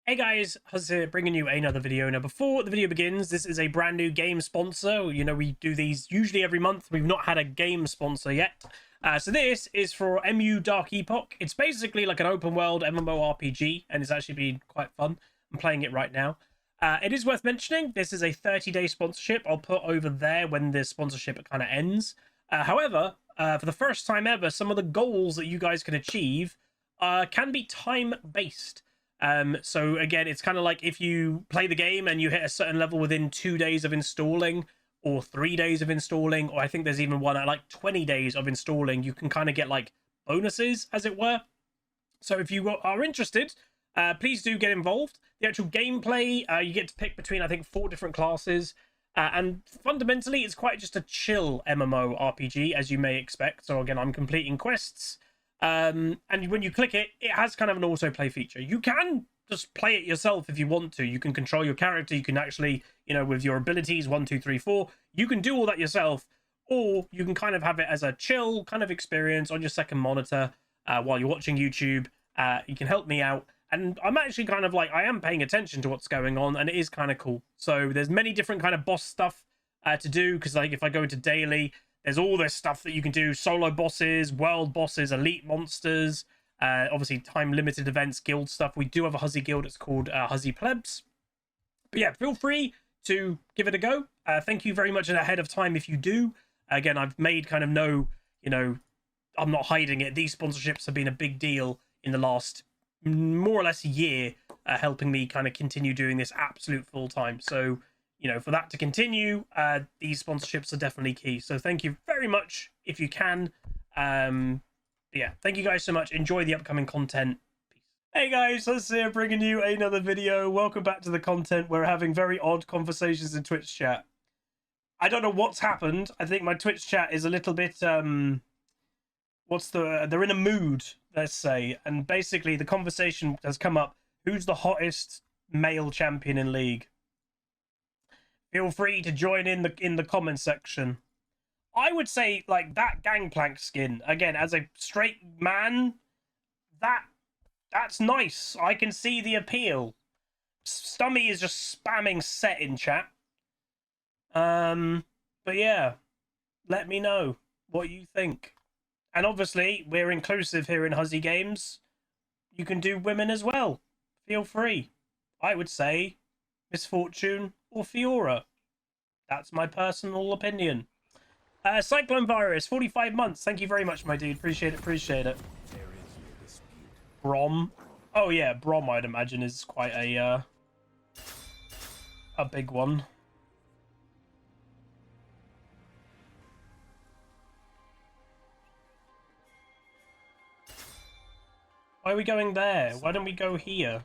Hey guys, Huzzy here, bringing you another video. Now, before the video begins, this is a brand new game sponsor. You know, we do these usually every month. We've not had a game sponsor yet. So this is for MU Dark Epoch. It's basically like an open world MMORPG, and it's actually been quite fun. I'm playing it right now. It is worth mentioning, this is a 30-day sponsorship. I'll put over there when the sponsorship kind of ends. However, for the first time ever, some of the goals that you guys can achieve can be time-based. So again, it's kind of like if you play the game and you hit a certain level within 2 days of installing, or 3 days of installing, or I think there's even one at like 20 days of installing, you can kind of get like bonuses, as it were. So if you are interested, please do get involved. The actual gameplay, you get to pick between, I think, 4 different classes. And fundamentally, it's quite just a chill MMO RPG, as you may expect. So again, I'm completing quests. And when you click it, it has kind of an autoplay feature. You can just play it yourself if you want to. You can control your character. You can actually, you know, with your abilities, 1, 2, 3, 4, you can do all that yourself. Or you can kind of have it as a chill kind of experience on your second monitor while you're watching YouTube. You can help me out. And I'm actually kind of like, I am paying attention to what's going on, and it is kind of cool. So there's many different kind of boss stuff to do, because like if I go into daily, there's all this stuff that you can do: solo bosses, world bosses, elite monsters, obviously time-limited events, guild stuff. We do have a Huzzy guild. It's called Huzzy Plebs. But yeah, feel free to give it a go. Thank you very much ahead of time if you do. Again, I've made kind of no, you know, I'm not hiding it. These sponsorships have been a big deal in the last more or less a year, helping me kind of continue doing this absolute full time. So, you know, for that to continue, these sponsorships are definitely key. So thank you very much if you can. Yeah, thank you guys so much. Enjoy the upcoming content. Peace. Hey guys, Huzzy here, bringing you another video. Welcome back to the content. We're having very odd conversations in Twitch chat. I don't know what's happened. I think my Twitch chat is a little bit, they're in a mood, let's say. And basically the conversation has come up, who's the hottest male champion in League? Feel free to join in the comment section. I would say like that Gangplank skin, again, as a straight man, that's nice. I can see the appeal. Stummy is just spamming set in chat. But yeah, let me know what you think. And obviously, we're inclusive here in HuzzyGames. You can do women as well. Feel free. I would say Misfortune or Fiora. That's my personal opinion. Cyclone Virus, 45 months. Thank you very much, my dude. Appreciate it, appreciate it. Brom. Oh yeah, Brom, I'd imagine, is quite a big one. Why are we going there? Why don't we go here?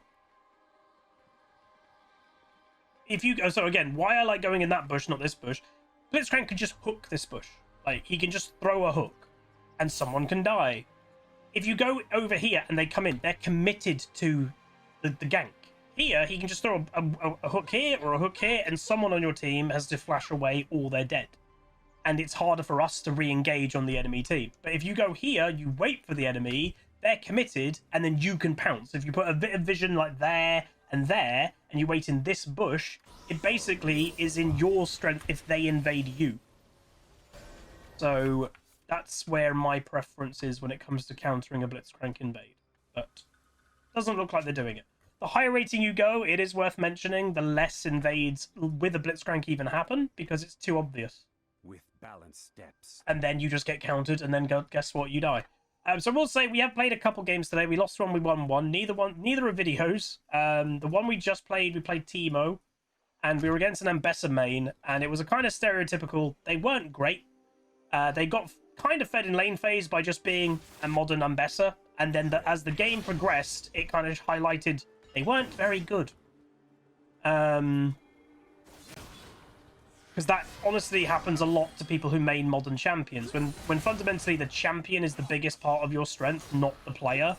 If you go, so again, why I like going in that bush, not this bush. Blitzcrank could just hook this bush. Like, he can just throw a hook and someone can die. If you go over here and they come in, they're committed to the gank. Here, he can just throw a hook here or a hook here, and someone on your team has to flash away or they're dead. And it's harder for us to re-engage on the enemy team. But if you go here, you wait for the enemy, they're committed, and then you can pounce. If you put a bit of vision like there, and you wait in this bush, it basically is in your strength if they invade you. So that's where my preference is when it comes to countering a Blitzcrank invade. But doesn't look like they're doing it. The higher rating you go, it is worth mentioning, the less invades with a Blitzcrank even happen, because it's too obvious. With balanced steps. And then you just get countered, and then guess what? You die. So we'll say we have played a couple games today. We lost one, we won one. Neither are videos. The one we just played, we played Teemo, and we were against an Ambessa main, and it was a kind of stereotypical. They weren't great. They got kind of fed in lane phase by just being a modern Ambessa, and then as the game progressed, it kind of highlighted they weren't very good. Because that honestly happens a lot to people who main modern champions. When fundamentally the champion is the biggest part of your strength, not the player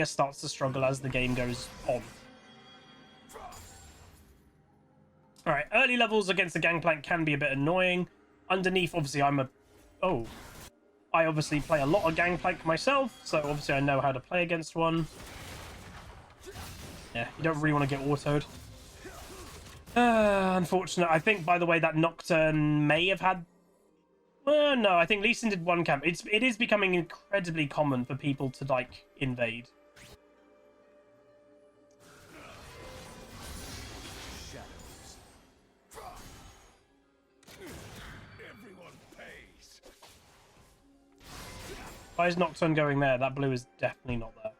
starts to struggle as the game goes on. Alright, early levels against the Gangplank can be a bit annoying. Underneath, obviously, I obviously play a lot of Gangplank myself, so obviously I know how to play against one. Yeah, you don't really want to get autoed. Unfortunate. I think, by the way, that Nocturne may have had... no, I think Lee Sin did one camp. It is becoming incredibly common for people to, like, invade. Why is Nocturne going there? That blue is definitely not there.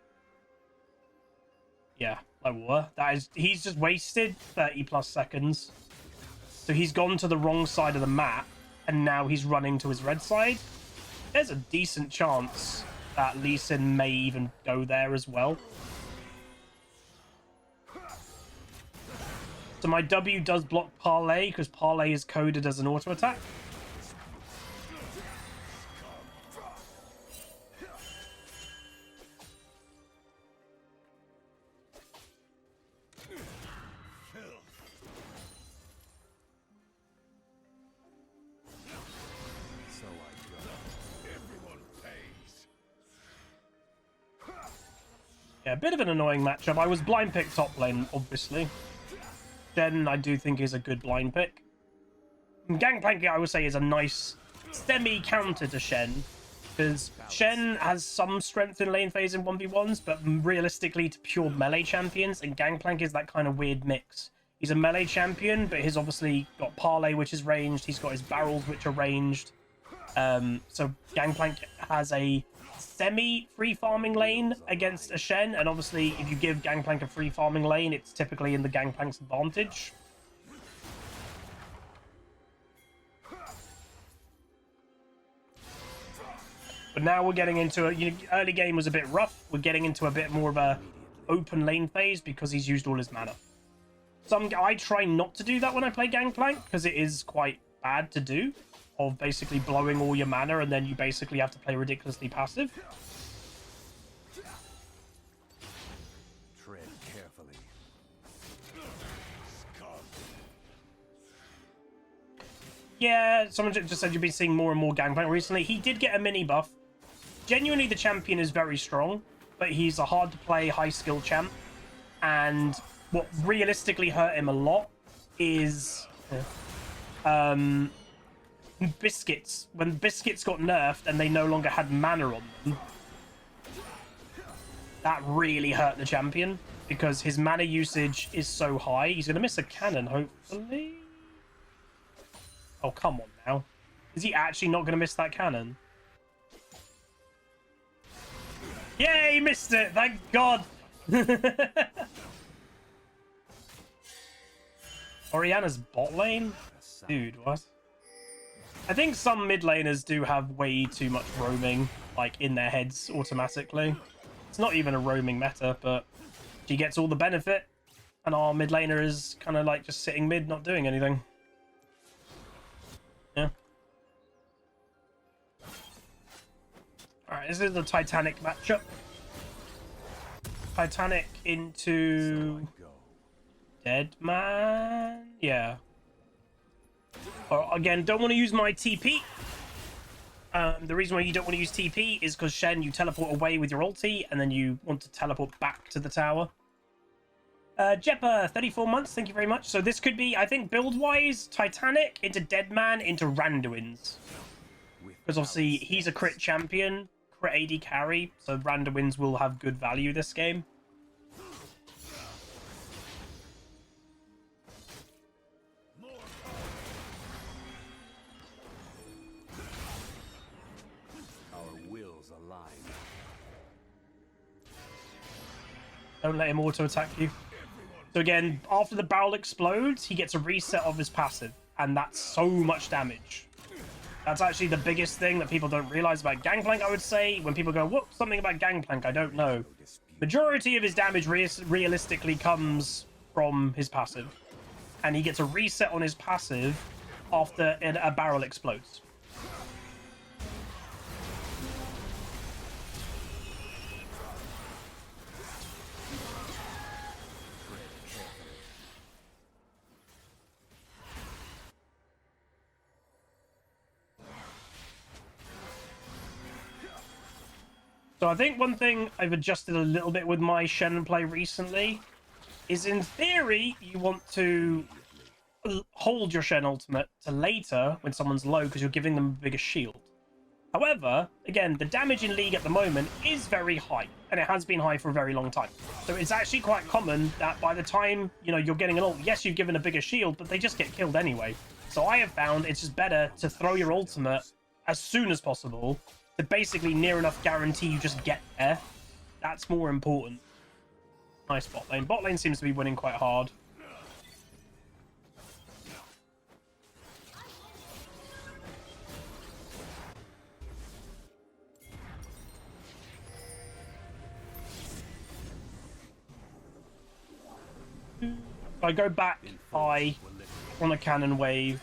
Yeah, like what? That is, he's just wasted 30 plus seconds. So he's gone to the wrong side of the map, and now he's running to his red side. There's a decent chance that Lee Sin may even go there as well. So my W does block Parlay, because Parlay is coded as an auto attack. Yeah, a bit of an annoying matchup. I was blind pick top lane, obviously. Shen, I do think, is a good blind pick. And Gangplank, I would say, is a nice semi-counter to Shen. Because Shen has some strength in lane phase in 1v1s, but realistically to pure melee champions, and Gangplank is that kind of weird mix. He's a melee champion, but he's obviously got Parlay, which is ranged. He's got his barrels, which are ranged. So Gangplank has a semi-free farming lane against a Shen, and obviously if you give Gangplank a free farming lane, it's typically in the Gangplank's advantage. But now we're getting into a, early game was a bit rough. We're getting into a bit more of a open lane phase because he's used all his mana. I try not to do that when I play Gangplank because it is quite bad to do, of basically blowing all your mana and then you basically have to play ridiculously passive. Tread carefully. Yeah, someone just said you've been seeing more and more Gangplank recently. He did get a mini buff. Genuinely, the champion is very strong, but he's a hard to play, high skill champ. And what realistically hurt him a lot is Biscuits. When Biscuits got nerfed and they no longer had mana on them, that really hurt the champion because his mana usage is so high. He's going to miss a cannon, hopefully. Oh, come on now. Is he actually not going to miss that cannon? Yeah, he missed it. Thank God. Oriana's bot lane? Dude, what? I think some mid laners do have way too much roaming, like, in their heads automatically. It's not even a roaming meta, but she gets all the benefit, and our mid laner is kind of like just sitting mid, not doing anything. Yeah. Alright, this is the Titanic matchup. Titanic into Dead Man? Yeah. Again, don't want to use my TP. The reason why you don't want to use TP is because Shen, you teleport away with your ulti, and then you want to teleport back to the tower. Jeppa, 34 months, thank you very much. So this could be, I think, build-wise, Titanic into Deadman into Randuin's. Because obviously, he's a crit champion, crit AD carry, so Randuin's will have good value this game. Don't let him auto-attack you. So again, after the barrel explodes, he gets a reset of his passive. And that's so much damage. That's actually the biggest thing that people don't realize about Gangplank, I would say. When people go, what? Something about Gangplank, I don't know. Majority of his damage realistically comes from his passive. And he gets a reset on his passive after a barrel explodes. So I think one thing I've adjusted a little bit with my Shen play recently is in theory you want to hold your Shen ultimate to later when someone's low because you're giving them a bigger shield. However, again, the damage in League at the moment is very high, and it has been high for a very long time. So it's actually quite common that by the time, you know, you're getting an ult, yes, you've given a bigger shield, but they just get killed anyway. So I have found it's just better to throw your ultimate as soon as possible to basically near enough guarantee you just get there. That's more important. Nice bot lane. Bot lane seems to be winning quite hard. If I go back high on a cannon wave,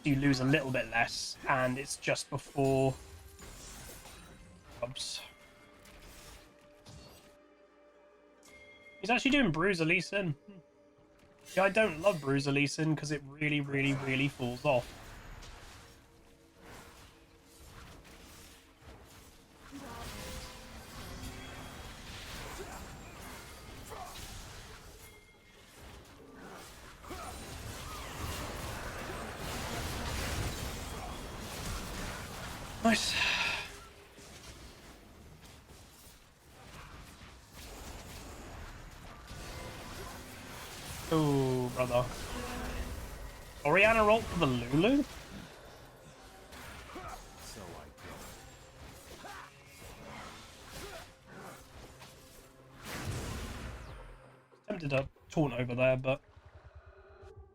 you lose a little bit less, and it's just before. Oops. He's actually doing Bruiser Lee Sin. Yeah, I don't love Bruiser Lee Sin because it really, really, really falls off. Nice. Oh, brother. Oriana ult for the Lulu? So I go. Tempted to taunt over there, but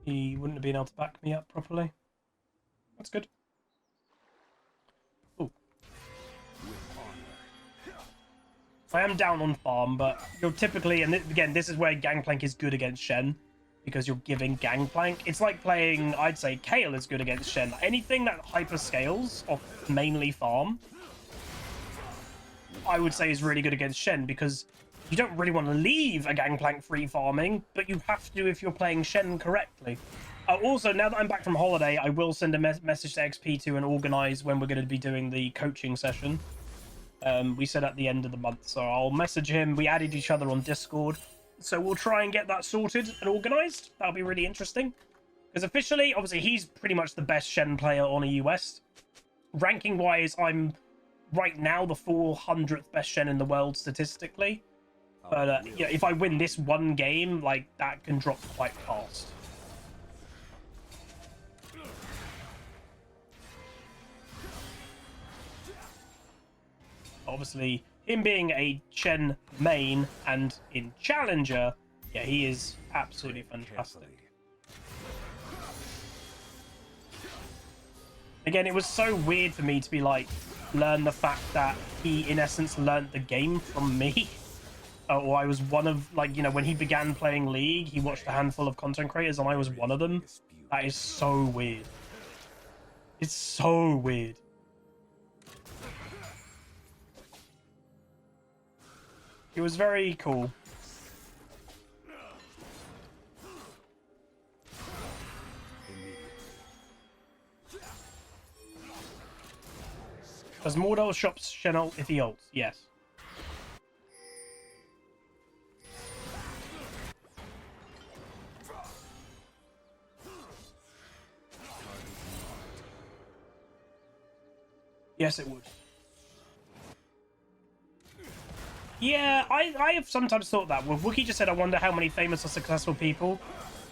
he wouldn't have been able to back me up properly. That's good. Oh. I am down on farm, but you're typically, and again, this is where Gangplank is good against Shen, because you're giving Gangplank. It's like playing, I'd say, Kayle is good against Shen. Anything that hyper scales off mainly farm, I would say is really good against Shen, because you don't really want to leave a Gangplank free farming, but you have to if you're playing Shen correctly. Also, now that I'm back from holiday, I will send a message to XP2 and organize when we're going to be doing the coaching session. We said at the end of the month, so I'll message him. We added each other on Discord, so we'll try and get that sorted and organized. That'll be really interesting, because officially, obviously, he's pretty much the best Shen player on EU West. Ranking wise, I'm right now the 400th best Shen in the world statistically, but yeah, if I win this one game, like, that can drop quite fast. Obviously, him being a Shen main and in Challenger, yeah, he is absolutely fantastic. Again, it was so weird for me to be like, learn the fact that he, in essence, learned the game from me. Or I was one of, like, you know, when he began playing League, he watched a handful of content creators and I was one of them. That is so weird. It's so weird. It was very cool. Does Mordor shops Shen ult if he ults? Yes. Yes, it would. Yeah, I have sometimes thought that. Well, Wookie just said, I wonder how many famous or successful people.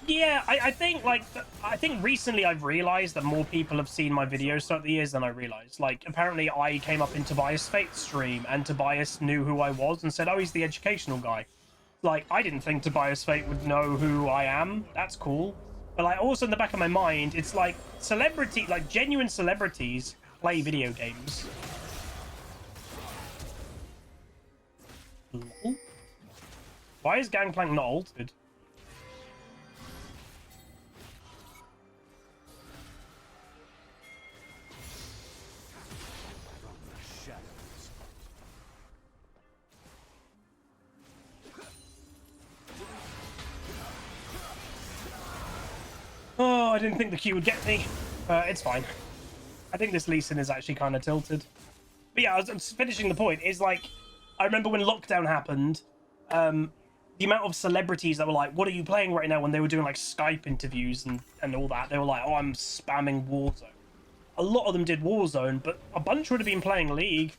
Yeah, I think, like, I think recently I've realized that more people have seen my videos throughout the years than I realized. Like, apparently I came up in Tobias Fate's stream, and Tobias knew who I was and said, oh, he's the educational guy. Like, I didn't think Tobias Fate would know who I am. That's cool. But, like, also in the back of my mind, it's like celebrity, like, genuine celebrities play video games. Why is Gangplank not altered? Oh, I didn't think the Q would get me. It's fine. I think this Lee Sin is actually kind of tilted. But yeah, I was finishing the point. Is like, I remember when lockdown happened, the amount of celebrities that were like, what are you playing right now, when they were doing like Skype interviews and all that. They were like, oh, I'm spamming Warzone. A lot of them did Warzone, but a bunch would have been playing League.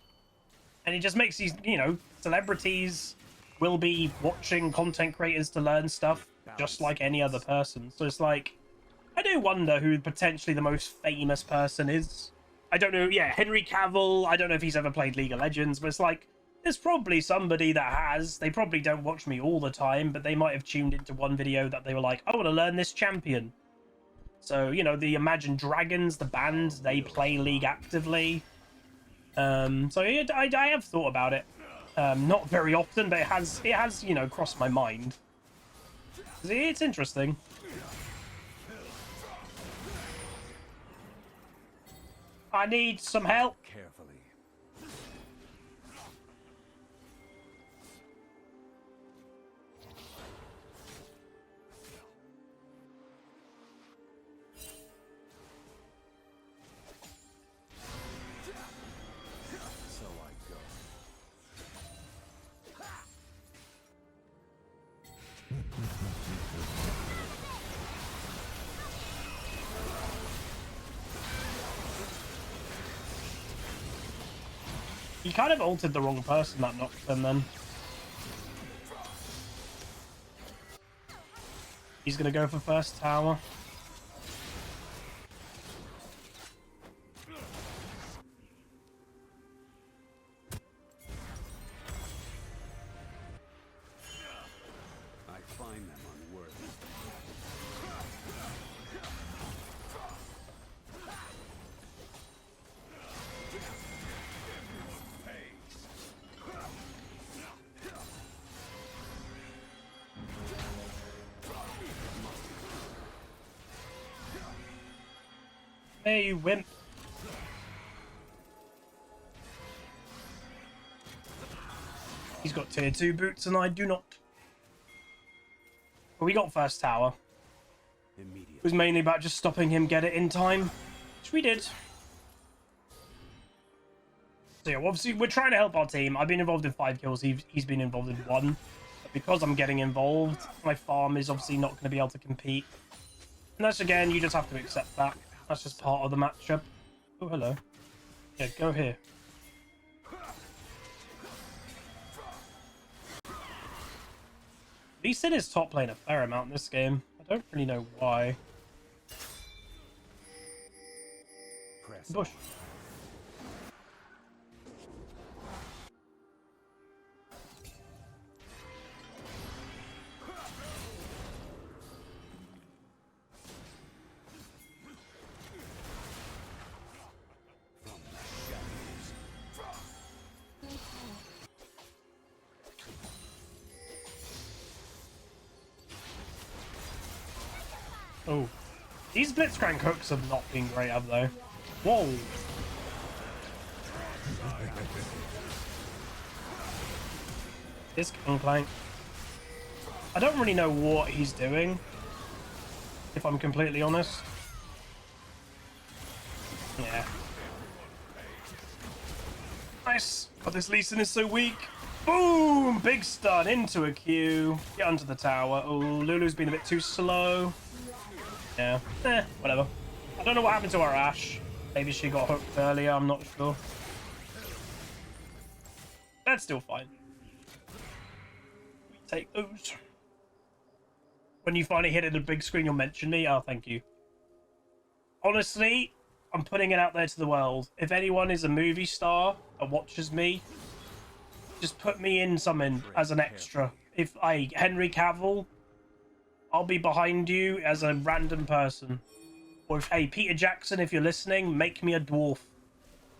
And it just makes these, you know, celebrities will be watching content creators to learn stuff just like any other person. So it's like, I do wonder who potentially the most famous person is. I don't know. Yeah, Henry Cavill. I don't know if he's ever played League of Legends, but it's like, there's probably somebody that has. They probably don't watch me all the time, but they might have tuned into one video that they were like, I want to learn this champion. So, you know, the Imagine Dragons, the band, they play League actively. So I have thought about it. Not very often, but it has, you know, crossed my mind. It's interesting. I need some help. Carefully. SOLOQ. He kind of altered the wrong person, that Nocturne, then. He's going to go for first tower. I find them unworthy. Hey, you wimp. He's got tier 2 boots and I do not. But we got first tower. Immediately. It was mainly about just stopping him get it in time, which we did. So yeah, obviously we're trying to help our team. I've been involved in 5 kills. He's been involved in 1. But because I'm getting involved, my farm is obviously not going to be able to compete. And that's, again, you just have to accept that. That's just part of the matchup. Oh, hello. Yeah, go here. Lee Sin is top lane a fair amount in this game. I don't really know why. Press Bush. Oh, these Blitzcrank hooks have not been great, have they? Whoa. This Gangplank. I don't really know what he's doing, if I'm completely honest. Yeah. Nice. But this Lee Sin is so weak. Boom! Big stun into a Q. Get onto the tower. Oh, Lulu's been a bit too slow. Yeah. Whatever. I don't know what happened to our Ashe. Maybe she got hooked earlier. I'm not sure. That's still fine. We take those. When you finally hit it on the big screen, you'll mention me. Oh, thank you. Honestly, I'm putting it out there to the world. If anyone is a movie star that watches me, just put me in something as an extra. If Henry Cavill, I'll be behind you as a random person. Or if, hey, Peter Jackson, if you're listening, make me a dwarf.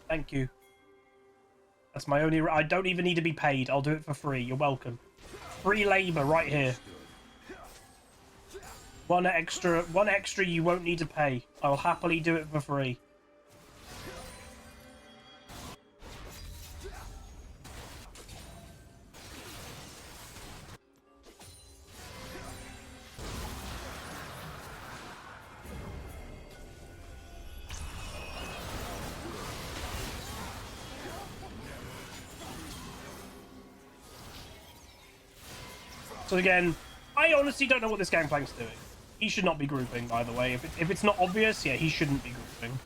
Thank you. That's my only... I don't even need to be paid. I'll do it for free. You're welcome. Free labor right here. One extra you won't need to pay. I'll happily do it for free. So again, I honestly don't know what this Gangplank's doing. He should not be grouping, by the way. If it's not obvious, yeah, he shouldn't be grouping.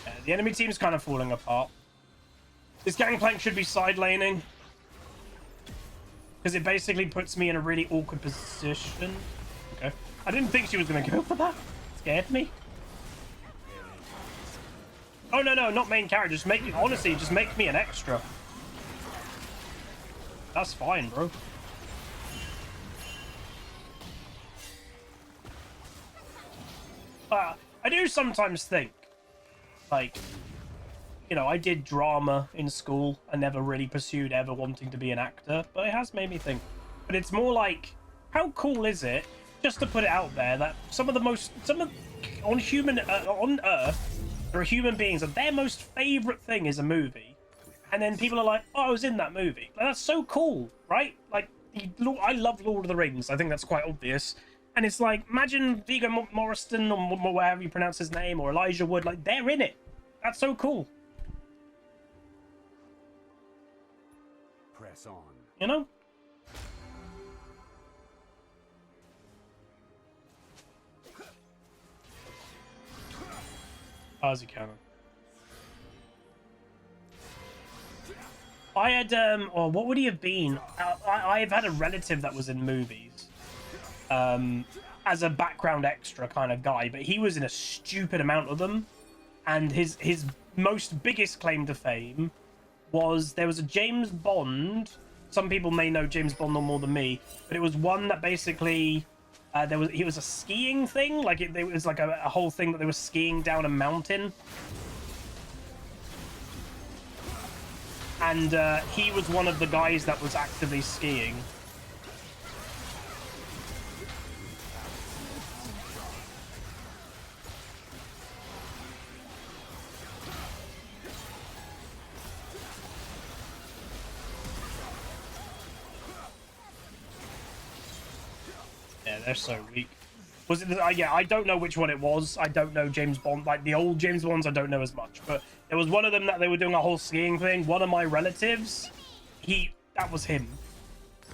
Yeah, the enemy team's kind of falling apart. This Gangplank should be side laning, because it basically puts me in a really awkward position. Okay. I didn't think she was going to go for that. Scared me. Oh, no, not main character. Just make me, honestly, just make me an extra. That's fine, bro. I do sometimes think, like, you know, I did drama in school. I never really pursued ever wanting to be an actor, but it has made me think. But it's more like, how cool is it just to put it out there that on Earth, there are human beings and their most favorite thing is a movie, and then people are like, "Oh, I was in that movie." Like, that's so cool, right? Like, I love Lord of the Rings. I think that's quite obvious. And it's like, imagine Viggo Mortensen or whatever you pronounce his name, or Elijah Wood, like, they're in it. That's so cool. Press on. You know? How's cannon? I had, or what would he have been? I've had a relative that was in movies. As a background extra kind of guy, but he was in a stupid amount of them, and his most biggest claim to fame was there was a James Bond. Some people may know James Bond no more than me, but it was one that basically it was a skiing thing, like it was like a whole thing that they were skiing down a mountain, and he was one of the guys that was actively skiing. Yeah, they're so weak. Was it? Yeah, I don't know which one it was. I don't know James Bond. Like the old James Bonds, I don't know as much. But there was one of them that they were doing a whole skiing thing. One of my relatives, that was him,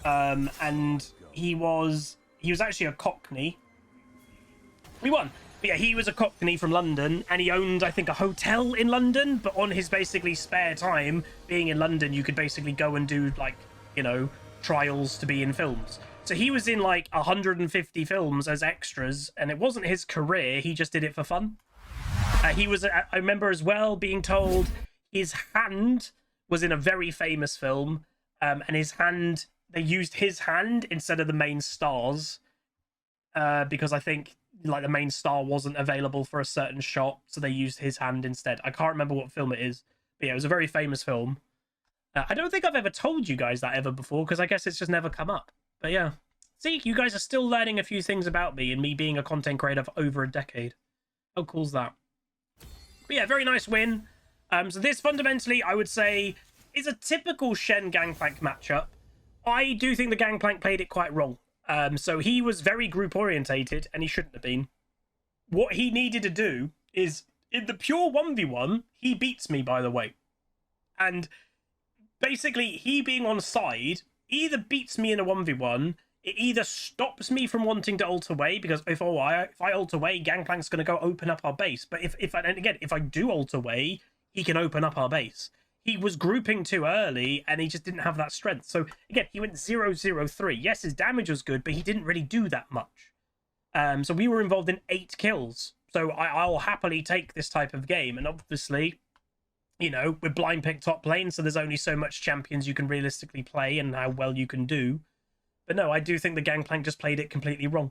and he was actually a Cockney. We won. But yeah, he was a Cockney from London, and he owned, I think, a hotel in London. But on his basically spare time, being in London, you could basically go and do, like, you know, trials to be in films. So he was in like 150 films as extras, and it wasn't his career. He just did it for fun. I remember as well being told his hand was in a very famous film, and they used his hand instead of the main stars, because I think like the main star wasn't available for a certain shot, so they used his hand instead. I can't remember what film it is, but yeah, it was a very famous film. I don't think I've ever told you guys that ever before, because I guess it's just never come up. But yeah, see, you guys are still learning a few things about me and me being a content creator for over a decade. How cool's that? But yeah, very nice win. So this fundamentally, I would say, is a typical Shen Gangplank matchup. I do think the Gangplank played it quite wrong. So he was very group orientated, and he shouldn't have been. What he needed to do is, in the pure 1v1, he beats me, by the way. And basically, he being on side either beats me in a 1v1, it either stops me from wanting to ult away, because if I ult away, Gangplank's going to go open up our base. But if I do ult away, he can open up our base. He was grouping too early, and he just didn't have that strength. So again, he went 0-0-3. Yes, his damage was good, but he didn't really do that much. So we were involved in 8 kills. So I'll happily take this type of game, and obviously, you know, we're blind pick top lane, so there's only so much champions you can realistically play and how well you can do. But no, I do think the Gangplank just played it completely wrong.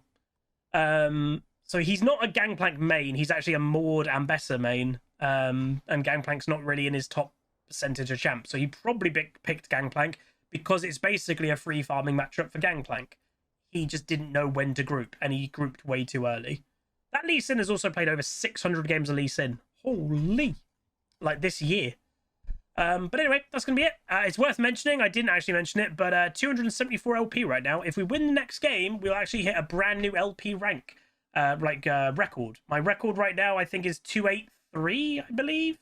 So he's not a Gangplank main. He's actually a Maud Ambessa main. And Gangplank's not really in his top percentage of champ. So he probably picked Gangplank because it's basically a free farming matchup for Gangplank. He just didn't know when to group, and he grouped way too early. That Lee Sin has also played over 600 games of Lee Sin. Holy... like this year. But anyway, that's going to be it. It's worth mentioning. I didn't actually mention it, but 274 LP right now. If we win the next game, we'll actually hit a brand new LP rank, record. My record right now, I think, is 283, I believe.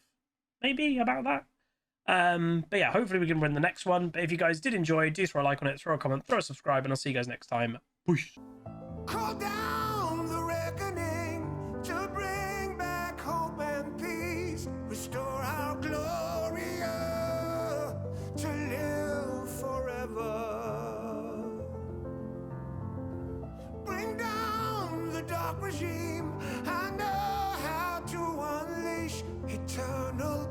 Maybe, about that. But yeah, hopefully we can win the next one. But if you guys did enjoy, do throw a like on it, throw a comment, throw a subscribe, and I'll see you guys next time. Peace. Call down the reckoning to bring back hope and peace. Restore our glory to live forever. Bring down the dark regime. I know how to unleash eternal